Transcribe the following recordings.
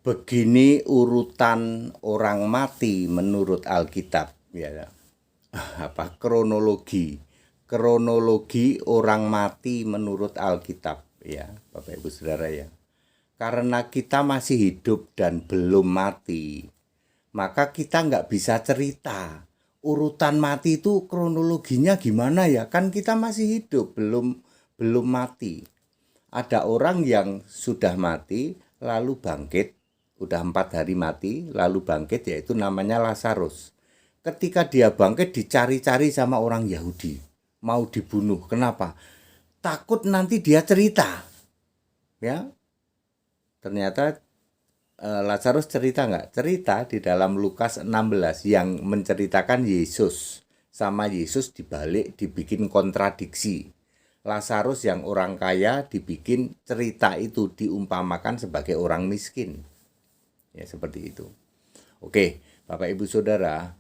Begini urutan orang mati menurut Alkitab, ya. Kronologi orang mati menurut Alkitab, ya, Bapak Ibu Saudara, ya. Karena kita masih hidup dan belum mati, maka kita nggak bisa cerita urutan mati itu kronologinya gimana, ya. Kan kita masih hidup, belum mati. Ada orang yang sudah mati lalu bangkit, udah 4 hari mati lalu bangkit, yaitu namanya Lazarus. Ketika dia bangkit dicari-cari sama orang Yahudi, mau dibunuh. Kenapa? Takut nanti dia cerita, ya. Ternyata Lazarus cerita nggak? Cerita di dalam Lukas 16 yang menceritakan Yesus. Sama Yesus dibikin kontradiksi. Lazarus yang orang kaya dibikin cerita itu diumpamakan sebagai orang miskin. Ya, seperti itu. Oke, Bapak Ibu Saudara,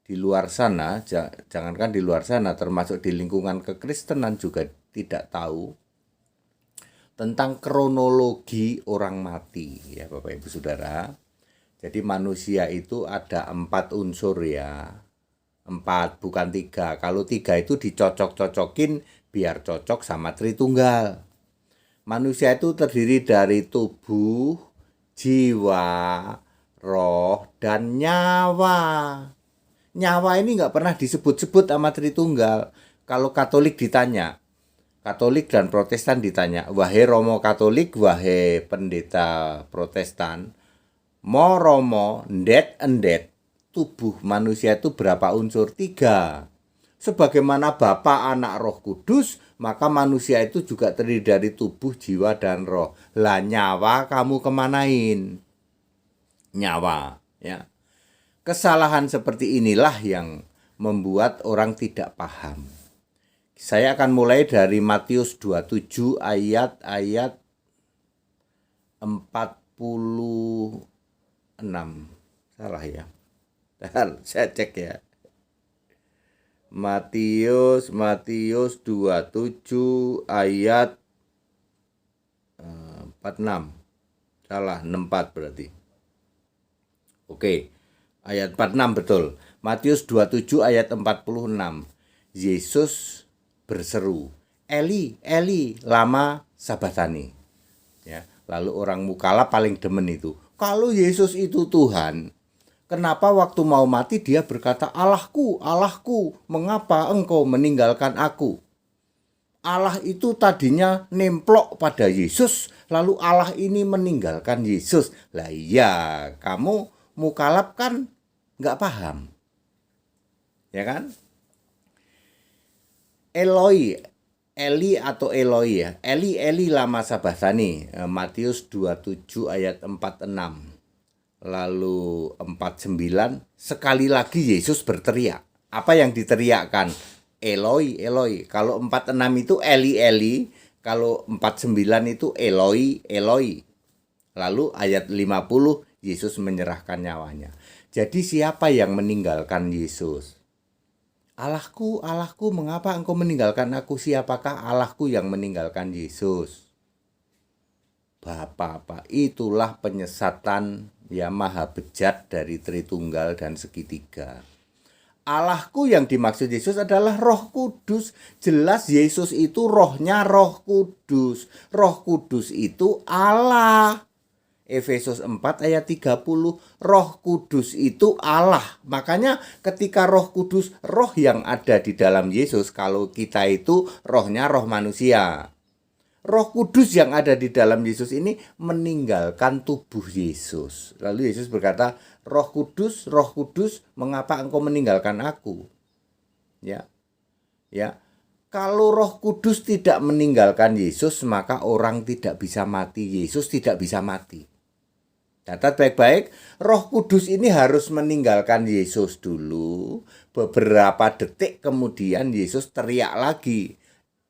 di luar sana, jangankan di luar sana, termasuk di lingkungan kekristenan juga tidak tahu tentang kronologi orang mati, ya Bapak Ibu Saudara. Jadi manusia itu ada 4 unsur, ya. 4 bukan 3. Kalau 3 itu dicocok-cocokin biar cocok sama Tritunggal. Manusia itu terdiri dari tubuh, jiwa, roh, dan nyawa. Nyawa ini nggak pernah disebut-sebut sama Tritunggal. Kalau Katolik ditanya, Katolik dan Protestan ditanya, wahai Romo Katolik, wahai pendeta Protestan, mo Romo, endet, tubuh manusia itu berapa unsur? 3. Sebagaimana Bapa, Anak, Roh Kudus, maka manusia itu juga terdiri dari tubuh, jiwa, dan roh. Lah nyawa kamu kemanain? Nyawa, ya. Kesalahan seperti inilah yang membuat orang tidak paham. Saya akan mulai dari Matius 27 ayat 46. Salah, ya. Saya cek, ya. Matius 27 ayat 46. Salah, 64 berarti. Oke, ayat 46 betul. Matius 27 ayat 46. Yesus berseru, Eli, Eli, lama sabatani. Ya, lalu orang Mukala paling demen itu. Kalau Yesus itu Tuhan, kenapa waktu mau mati dia berkata, Allahku, Allahku, mengapa engkau meninggalkan aku? Allah itu tadinya nemplok pada Yesus, lalu Allah ini meninggalkan Yesus. Lah iya, kamu Mukalab kan nggak paham, ya kan? Eloi, Eli atau Eloi, ya. Eli, Eli lama sabachthani. Matius 27 ayat 46. Lalu 49, sekali lagi Yesus berteriak. Apa yang diteriakkan? Eloi, Eloi. Kalau 46 itu Eli, Eli. Kalau 49 itu Eloi, Eloi. Lalu ayat 50, Yesus menyerahkan nyawanya. Jadi siapa yang meninggalkan Yesus? Allahku, Allahku, mengapa engkau meninggalkan aku? Siapakah Allahku yang meninggalkan Yesus? Bapak, itulah penyesatan yang maha bejat dari Tritunggal dan segitiga. Allahku yang dimaksud Yesus adalah Roh Kudus. Jelas Yesus itu rohnya Roh Kudus. Roh Kudus itu Allah. Efesus 4 ayat 30, Roh Kudus itu Allah. Makanya ketika Roh Kudus, roh yang ada di dalam Yesus, kalau kita itu rohnya roh manusia. Roh Kudus yang ada di dalam Yesus ini meninggalkan tubuh Yesus. Lalu Yesus berkata, Roh Kudus, mengapa engkau meninggalkan aku? Ya. Ya. Kalau Roh Kudus tidak meninggalkan Yesus, maka orang tidak bisa mati. Yesus tidak bisa mati. Catat baik-baik, Roh Kudus ini harus meninggalkan Yesus dulu. Beberapa detik kemudian Yesus teriak lagi,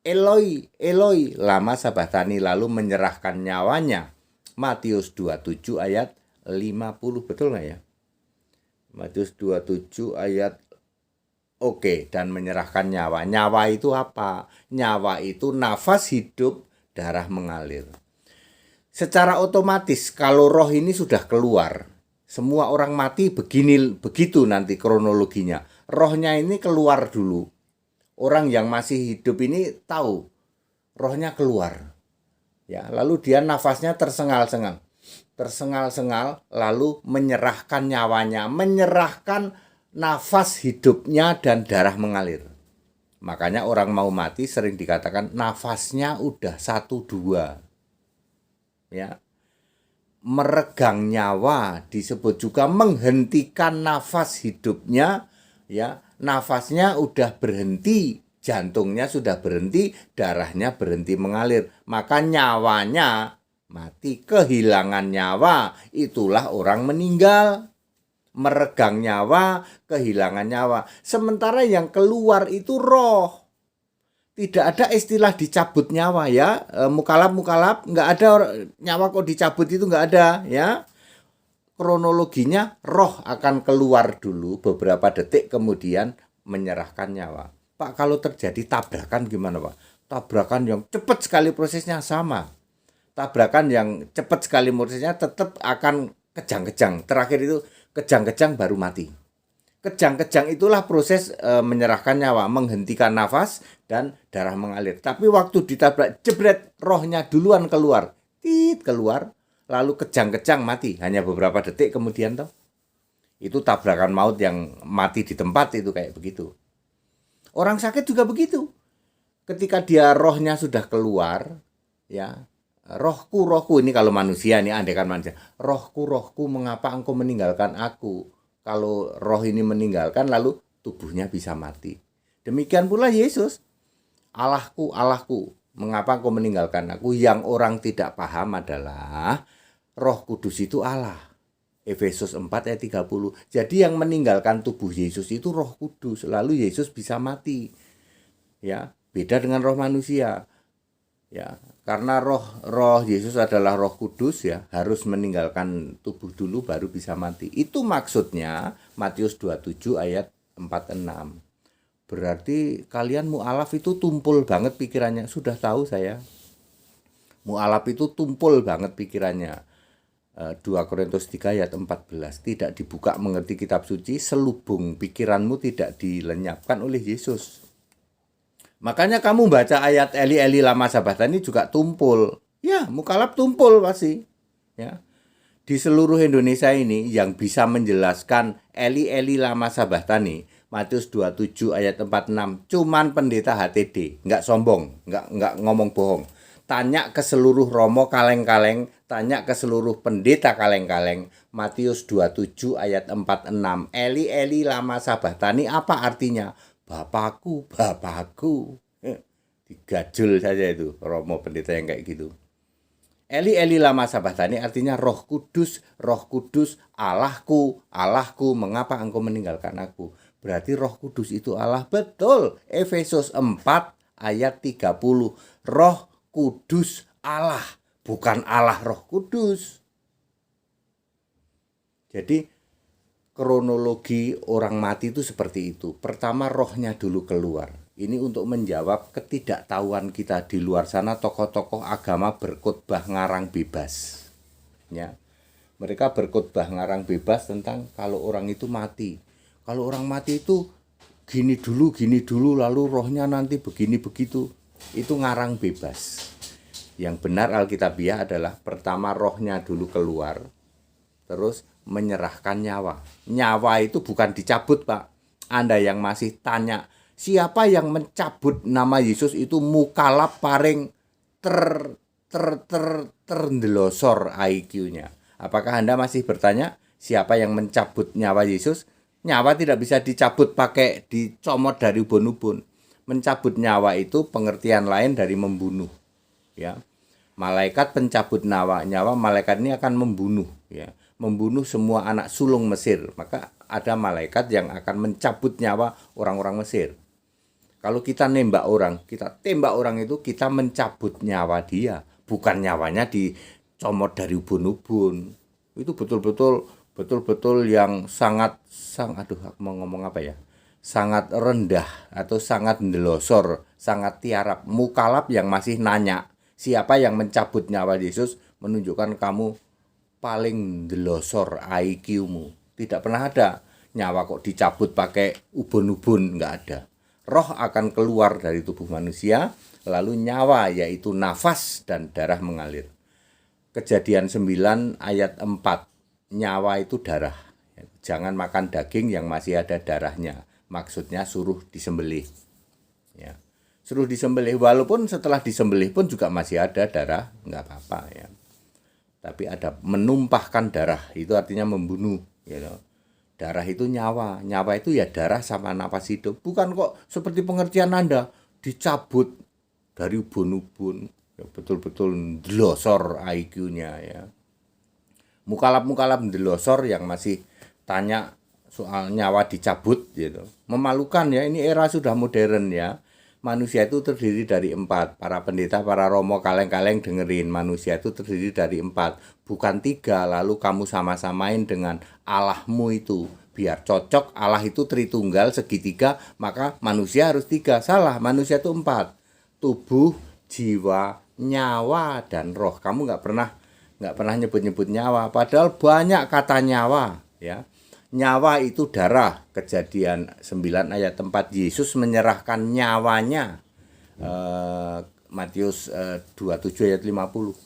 Eloi, Eloi, lama sabachthani, lalu menyerahkan nyawanya. Matius 27 ayat 50, betul nggak ya? Matius 27 ayat Oke, dan menyerahkan nyawa. Nyawa itu apa? Nyawa itu nafas hidup, darah mengalir. secara otomatis kalau roh ini sudah keluar, semua orang mati begitu nanti kronologinya. Rohnya ini keluar dulu. Orang yang masih hidup ini tahu rohnya keluar. Ya, lalu dia nafasnya tersengal-sengal. Tersengal-sengal lalu menyerahkan nyawanya, menyerahkan nafas hidupnya dan darah mengalir. Makanya orang mau mati sering dikatakan nafasnya udah 1-2. Ya. Meregang nyawa disebut juga menghentikan nafas hidupnya, ya. Nafasnya udah berhenti, jantungnya sudah berhenti, darahnya berhenti mengalir, maka nyawanya mati, kehilangan nyawa, itulah orang meninggal. Meregang nyawa, kehilangan nyawa. Sementara yang keluar itu roh. Tidak ada istilah dicabut nyawa ya. Mukalab, nggak ada nyawa kok dicabut, itu nggak ada ya. Kronologinya roh akan keluar dulu beberapa detik kemudian menyerahkan nyawa. Pak, kalau terjadi tabrakan gimana Pak? Tabrakan yang cepat sekali prosesnya sama. Tabrakan yang cepat sekali prosesnya tetap akan kejang-kejang. Terakhir itu kejang-kejang baru mati. Kejang-kejang itulah proses menyerahkan nyawa, menghentikan nafas dan darah mengalir. Tapi waktu ditabrak jebret, rohnya duluan keluar. Keluar, lalu kejang-kejang mati. Hanya beberapa detik kemudian toh. Itu tabrakan maut yang mati di tempat itu kayak begitu. Orang sakit juga begitu. Ketika dia rohnya sudah keluar, ya, rohku ini kalau manusia nih, andaikan manusia, rohku mengapa engkau meninggalkan aku? Kalau roh ini meninggalkan lalu tubuhnya bisa mati. Demikian pula Yesus, Allahku mengapa engkau meninggalkan aku? Yang orang tidak paham adalah Roh Kudus itu Allah. Efesus 4 ayat 30. Jadi yang meninggalkan tubuh Yesus itu Roh Kudus, lalu Yesus bisa mati. Ya, beda dengan roh manusia. Ya, karena roh Yesus adalah Roh Kudus, ya, harus meninggalkan tubuh dulu baru bisa mati. Itu maksudnya Matius 27 ayat 46. Berarti kalian mu'alaf itu tumpul banget pikirannya. Sudah tahu saya. Mu'alaf itu tumpul banget pikirannya. 2 Korintus 3 ayat 14. Tidak dibuka mengerti kitab suci, selubung pikiranmu tidak dilenyapkan oleh Yesus. Makanya kamu baca ayat Eli Eli lama sabachthani juga tumpul. Ya, mukalab tumpul pasti. Ya. Di seluruh Indonesia ini yang bisa menjelaskan Eli Eli lama sabachthani, Matius 27 ayat 46, cuman pendeta HTD, nggak sombong, nggak ngomong bohong. Tanya ke seluruh romo kaleng-kaleng, tanya ke seluruh pendeta kaleng-kaleng, Matius 27 ayat 46, Eli Eli lama sabachthani apa artinya? Bapakku. Digajul saja itu romo pendeta yang kayak gitu. Eli Eli lama sabachthani artinya Roh Kudus, Allahku, mengapa engkau meninggalkan aku? Berarti Roh Kudus itu Allah, betul. Efesus 4 ayat 30. Roh Kudus Allah, bukan Allah Roh Kudus. Jadi kronologi orang mati itu seperti itu. Pertama rohnya dulu keluar. Ini untuk menjawab ketidaktahuan kita di luar sana, tokoh-tokoh agama berkhotbah ngarang bebas. Ya. Mereka berkhotbah ngarang bebas tentang kalau orang itu mati. Kalau orang mati itu gini dulu, lalu rohnya nanti begini begitu. Itu ngarang bebas. Yang benar Alkitabiah adalah pertama rohnya dulu keluar, terus menyerahkan nyawa. Nyawa itu bukan dicabut, Pak. Anda yang masih tanya, siapa yang mencabut nama Yesus itu mukalab paring terdelosor IQ-nya. Apakah Anda masih bertanya, siapa yang mencabut nyawa Yesus? Nyawa tidak bisa dicabut pakai dicomot dari ubun-ubun. Mencabut nyawa itu pengertian lain dari membunuh. Ya. Malaikat pencabut nyawa, malaikat ini akan membunuh, ya. Membunuh semua anak sulung Mesir. Maka ada malaikat yang akan mencabut nyawa orang-orang Mesir. Kalau kita nembak orang, kita tembak orang itu, kita mencabut nyawa dia, bukan nyawanya dicomot dari ubun-ubun. Itu betul-betul yang sangat mau ngomong apa ya? Sangat rendah atau sangat ndelosor, sangat tiarap. Mukalab yang masih nanya, siapa yang mencabut nyawa Yesus? menunjukkan kamu paling delosor IQ-mu. Tidak pernah ada nyawa kok dicabut pakai ubun-ubun, nggak ada. Roh akan keluar dari tubuh manusia, lalu nyawa yaitu nafas dan darah mengalir. Kejadian 9 ayat 4, nyawa itu darah. Jangan makan daging yang masih ada darahnya. Maksudnya suruh disembelih. Ya. Suruh disembelih, walaupun setelah disembelih pun juga masih ada darah, nggak apa-apa ya. Tapi ada menumpahkan darah, itu artinya membunuh. Gitu. Darah itu nyawa, nyawa itu ya darah sama napas hidup. Bukan kok seperti pengertian Anda, dicabut dari ubun-ubun. Ya, betul-betul delosor IQ-nya ya. Mukalap-mukalap delosor yang masih tanya soal nyawa dicabut gitu. Memalukan ya, ini era sudah modern ya. Manusia itu terdiri dari 4. Para pendeta, para romo, kaleng-kaleng dengerin. Manusia itu terdiri dari 4, bukan 3. Lalu kamu sama-samain dengan Allahmu itu. Biar cocok, Allah itu Tritunggal, segitiga, maka manusia harus 3. Salah, manusia itu 4. Tubuh, jiwa, nyawa, dan roh. Kamu nggak pernah nyebut-nyebut nyawa. Padahal banyak kata nyawa ya. Nyawa itu darah. Kejadian 9 ayat 4, Yesus menyerahkan nyawanya. Matius 27 ayat 50.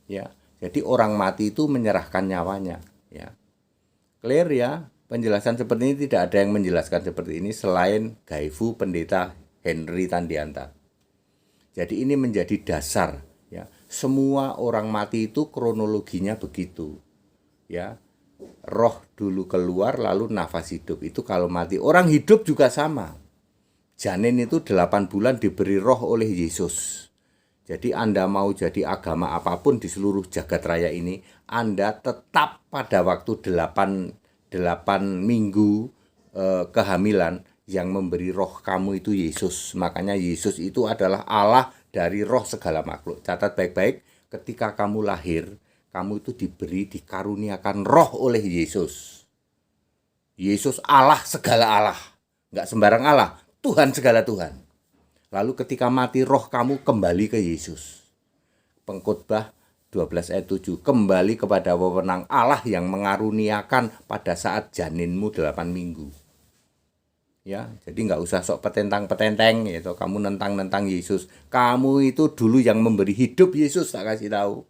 Ya. Jadi orang mati itu menyerahkan nyawanya, ya. Clear ya? Penjelasan seperti ini tidak ada yang menjelaskan seperti ini selain Gaifu Pendeta Henry Tandianta. Jadi ini menjadi dasar ya. Semua orang mati itu kronologinya begitu. Ya. Roh dulu keluar lalu nafas hidup. Itu kalau mati. Orang hidup juga sama. Janin itu 8 bulan diberi roh oleh Yesus. Jadi Anda mau jadi agama apapun di seluruh jagat raya ini, Anda tetap pada waktu 8 minggu kehamilan yang memberi roh kamu itu Yesus. Makanya Yesus itu adalah Allah dari roh segala makhluk. Catat baik-baik, ketika kamu lahir, kamu itu dikaruniakan roh oleh Yesus. Yesus Allah segala Allah. Enggak sembarang Allah, Tuhan segala Tuhan. Lalu ketika mati roh kamu kembali ke Yesus. Pengkhotbah 12 ayat 7. Kembali kepada wewenang Allah yang mengaruniakan pada saat janinmu 8 minggu. Ya, jadi nggak usah sok petentang-petenteng gitu. Kamu nentang-nentang Yesus. Kamu itu dulu yang memberi hidup Yesus, tak kasih tahu.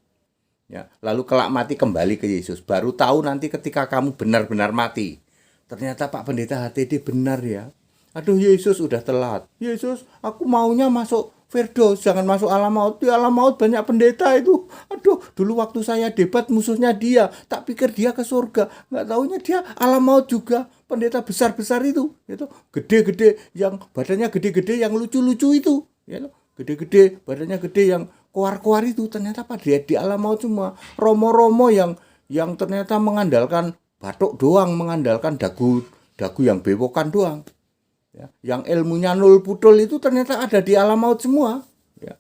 Ya, lalu kelak mati kembali ke Yesus. Baru tahu nanti ketika kamu benar-benar mati. Ternyata Pak Pendeta HTD benar ya. Aduh Yesus udah telat. Yesus, aku maunya masuk Firdaus, jangan masuk alam maut. Di alam maut banyak pendeta itu. Aduh, dulu waktu saya debat musuhnya dia. Tak pikir dia ke surga. Nggak taunya dia alam maut juga. Pendeta besar-besar itu. Gitu. Gede-gede, yang badannya gede-gede, yang lucu-lucu itu. Gitu. Gede-gede, badannya gede, yang koar-koar itu. Ternyata Pak dia di alam maut semua. Romo-romo yang ternyata mengandalkan batuk doang, mengandalkan dagu yang bewokan doang. Ya, yang ilmunya nol putol itu ternyata ada di alam maut semua. Ya.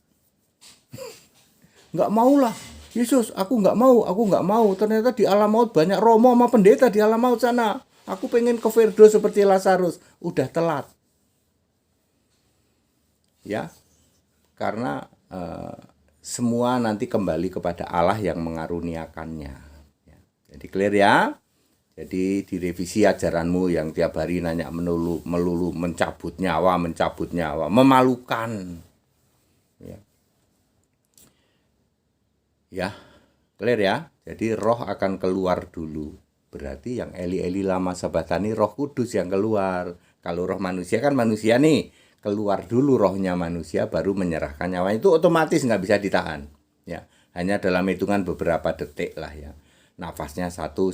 Nggak maulah, Yesus, aku nggak mau. Ternyata di alam maut banyak romo sama pendeta di alam maut sana. Aku pengen ke Firdaus seperti Lazarus. Udah telat. Ya, karena semua nanti kembali kepada Allah yang mengaruniakannya. Ya. Jadi clear ya. Jadi direvisi ajaranmu yang tiap hari nanya melulu mencabut nyawa, memalukan. Ya, clear ya. Jadi roh akan keluar dulu. Berarti yang Eli lama sabatani Roh Kudus yang keluar. Kalau roh manusia kan manusia nih, keluar dulu rohnya manusia baru menyerahkan nyawa. Itu otomatis nggak bisa ditahan. Ya, hanya dalam hitungan beberapa detik lah ya. Nafasnya satu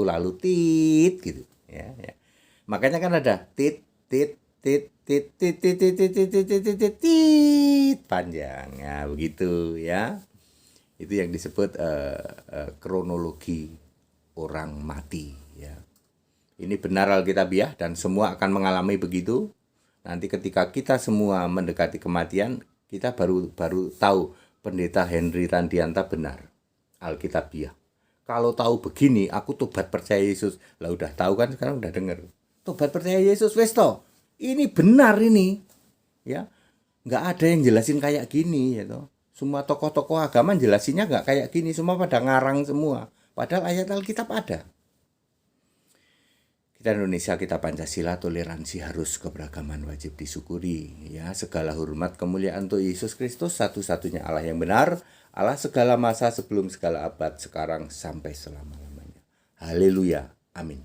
lalu tit gitu ya, ya. Makanya kan ada tit panjang ya, begitu ya. Itu yang disebut kronologi orang mati ya. Ini benar Alkitabiah dan semua akan mengalami begitu. Nanti ketika kita semua mendekati kematian, kita baru tahu Pendeta Henry Tandianta benar Alkitabiah. Kalau tahu begini, aku tobat percaya Yesus. Lah udah tahu kan, sekarang udah dengar. Tobat percaya Yesus, wes toh. Ini benar ini. Ya. Enggak ada yang jelasin kayak gini ya toh. Semua tokoh-tokoh agama jelasinnya nggak kayak gini, semua pada ngarang semua. Padahal ayat Alkitab ada. Kita Indonesia, kita Pancasila, toleransi harus, keberagaman wajib disyukuri. Ya, segala hormat kemuliaan untuk Yesus Kristus, satu-satunya Allah yang benar, Allah segala masa, sebelum segala abad, sekarang sampai selama-lamanya. Haleluya. Amin.